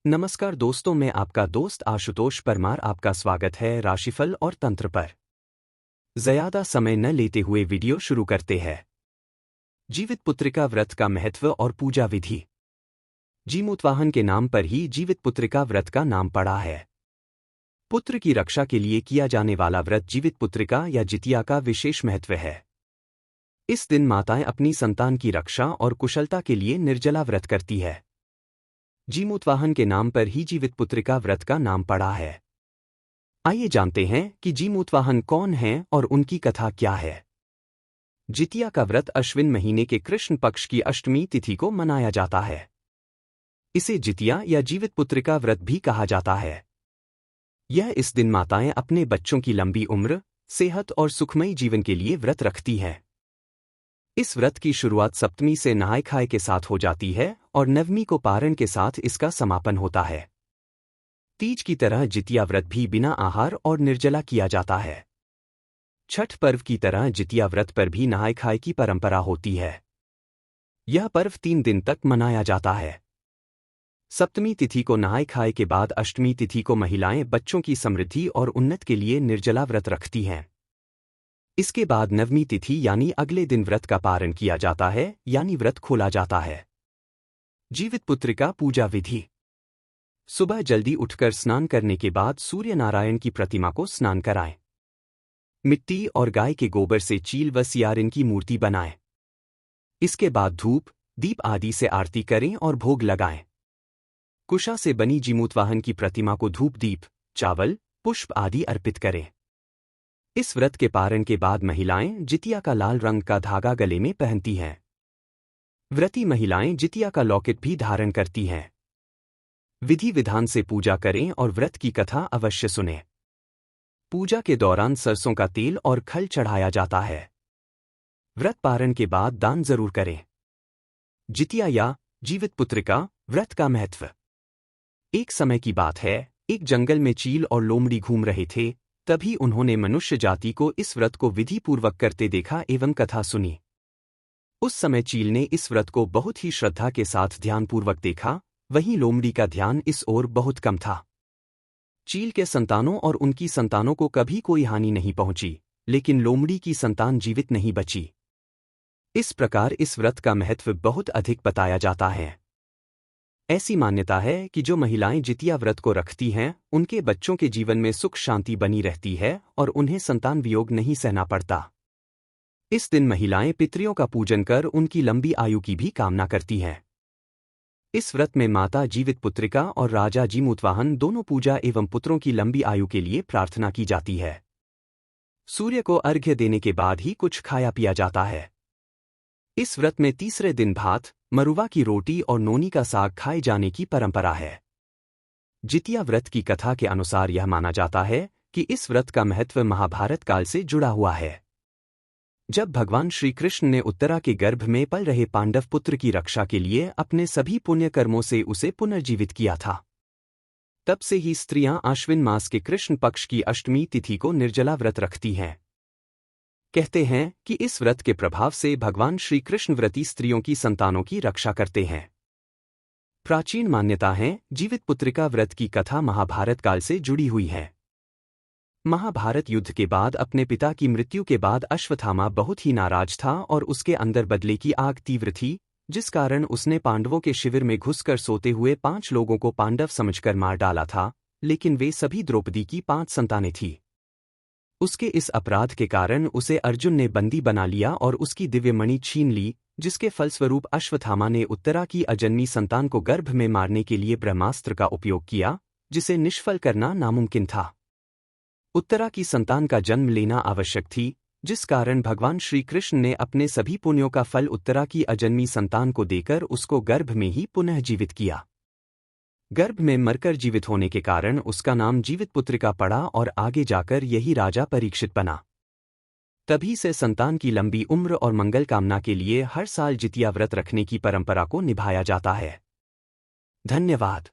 नमस्कार दोस्तों, मैं आपका दोस्त आशुतोष परमार आपका स्वागत है राशिफल और तंत्र पर। ज्यादा समय न लेते हुए वीडियो शुरू करते हैं। जीवित पुत्रिका व्रत का महत्व और पूजा विधि। जीमूतवाहन के नाम पर ही जीवित पुत्रिका व्रत का नाम पड़ा है। पुत्र की रक्षा के लिए किया जाने वाला व्रत जीवित पुत्रिका या जितिया का विशेष महत्व है। इस दिन माताएं अपनी संतान की रक्षा और कुशलता के लिए निर्जला व्रत करती है। जीमूतवाहन के नाम पर ही जीवित पुत्रिका व्रत का नाम पड़ा है। आइए जानते हैं कि जीमूतवाहन कौन हैं और उनकी कथा क्या है। जितिया का व्रत अश्विन महीने के कृष्ण पक्ष की अष्टमी तिथि को मनाया जाता है। इसे जितिया या जीवित पुत्रिका व्रत भी कहा जाता है। यह इस दिन माताएं अपने बच्चों की लंबी उम्र, सेहत और सुखमयी जीवन के लिए व्रत रखती हैं। इस व्रत की शुरुआत सप्तमी से नहाय खाए के साथ हो जाती है और नवमी को पारण के साथ इसका समापन होता है। तीज की तरह जितिया व्रत भी बिना आहार और निर्जला किया जाता है। छठ पर्व की तरह जितिया व्रत पर भी नहाय खाए की परंपरा होती है। यह पर्व 3 दिन तक मनाया जाता है। सप्तमी तिथि को नहाय खाए के बाद अष्टमी तिथि को महिलाएं बच्चों की समृद्धि और उन्नति के लिए निर्जला व्रत रखती हैं। इसके बाद नवमी तिथि यानी अगले दिन व्रत का पारण किया जाता है यानी व्रत खोला जाता है। जीवित पुत्रिका पूजा विधि। सुबह जल्दी उठकर स्नान करने के बाद सूर्य नारायण की प्रतिमा को स्नान कराएं। मिट्टी और गाय के गोबर से चील व सियारिन की मूर्ति बनाएं। इसके बाद धूप, दीप आदि से आरती करें और भोग लगाएं। कुशा से बनी जीमूतवाहन की प्रतिमा को धूप, दीप, चावल, पुष्प आदि अर्पित करें। इस व्रत के पारण के बाद महिलाएं जितिया का लाल रंग का धागा गले में पहनती हैं। व्रती महिलाएं जितिया का लॉकेट भी धारण करती हैं। विधि विधान से पूजा करें और व्रत की कथा अवश्य सुनें। पूजा के दौरान सरसों का तेल और खल चढ़ाया जाता है। व्रत पारण के बाद दान जरूर करें। जितिया या जीवित पुत्रिका व्रत का महत्व। एक समय की बात है, एक जंगल में चील और लोमड़ी घूम रहे थे। तभी उन्होंने मनुष्य जाति को इस व्रत को विधि पूर्वक करते देखा एवं कथा सुनी। उस समय चील ने इस व्रत को बहुत ही श्रद्धा के साथ ध्यानपूर्वक देखा, वहीं लोमड़ी का ध्यान इस ओर बहुत कम था। चील के संतानों और उनकी संतानों को कभी कोई हानि नहीं पहुंची, लेकिन लोमड़ी की संतान जीवित नहीं बची। इस प्रकार इस व्रत का महत्व बहुत अधिक बताया जाता है। ऐसी मान्यता है कि जो महिलाएं जितिया व्रत को रखती हैं, उनके बच्चों के जीवन में सुख शांति बनी रहती है और उन्हें संतान वियोग नहीं सहना पड़ता। इस दिन महिलाएं पितरियों का पूजन कर उनकी लंबी आयु की भी कामना करती हैं। इस व्रत में माता जीवित पुत्रिका और राजा जीमूतवाहन दोनों पूजा एवं पुत्रों की लंबी आयु के लिए प्रार्थना की जाती है। सूर्य को अर्घ्य देने के बाद ही कुछ खाया पिया जाता है। इस व्रत में तीसरे दिन भात, मरुआ की रोटी और नोनी का साग खाए जाने की परंपरा है। जितिया व्रत की कथा के अनुसार यह माना जाता है कि इस व्रत का महत्व महाभारत काल से जुड़ा हुआ है। जब भगवान श्री कृष्ण ने उत्तरा के गर्भ में पल रहे पांडव पुत्र की रक्षा के लिए अपने सभी पुण्य कर्मों से उसे पुनर्जीवित किया था, तब से ही स्त्रियां आश्विन मास के कृष्ण पक्ष की अष्टमी तिथि को निर्जला व्रत रखती हैं। कहते हैं कि इस व्रत के प्रभाव से भगवान श्री कृष्ण व्रती स्त्रियों की संतानों की रक्षा करते हैं। प्राचीन मान्यता है जीवित पुत्रिका व्रत की कथा महाभारत काल से जुड़ी हुई है। महाभारत युद्ध के बाद अपने पिता की मृत्यु के बाद अश्वत्थामा बहुत ही नाराज था और उसके अंदर बदले की आग तीव्र थी, जिस कारण उसने पांडवों के शिविर में घुसकर सोते हुए 5 लोगों को पांडव समझकर मार डाला था, लेकिन वे सभी द्रौपदी की 5 संतानें थीं। उसके इस अपराध के कारण उसे अर्जुन ने बंदी बना लिया और उसकी दिव्यमणि छीन ली, जिसके फलस्वरूप अश्वत्थामा ने उत्तरा की अजन्मी संतान को गर्भ में मारने के लिए ब्रह्मास्त्र का उपयोग किया, जिसे निष्फल करना नामुमकिन था। उत्तरा की संतान का जन्म लेना आवश्यक थी, जिस कारण भगवान श्री कृष्ण ने अपने सभी पुण्यों का फल उत्तरा की अजन्मी संतान को देकर उसको गर्भ में ही पुनः जीवित किया। गर्भ में मरकर जीवित होने के कारण उसका नाम जीवित पुत्रिका पड़ा और आगे जाकर यही राजा परीक्षित बना। तभी से संतान की लंबी उम्र और मंगल कामना के लिए हर साल जितिया व्रत रखने की परंपरा को निभाया जाता है। धन्यवाद।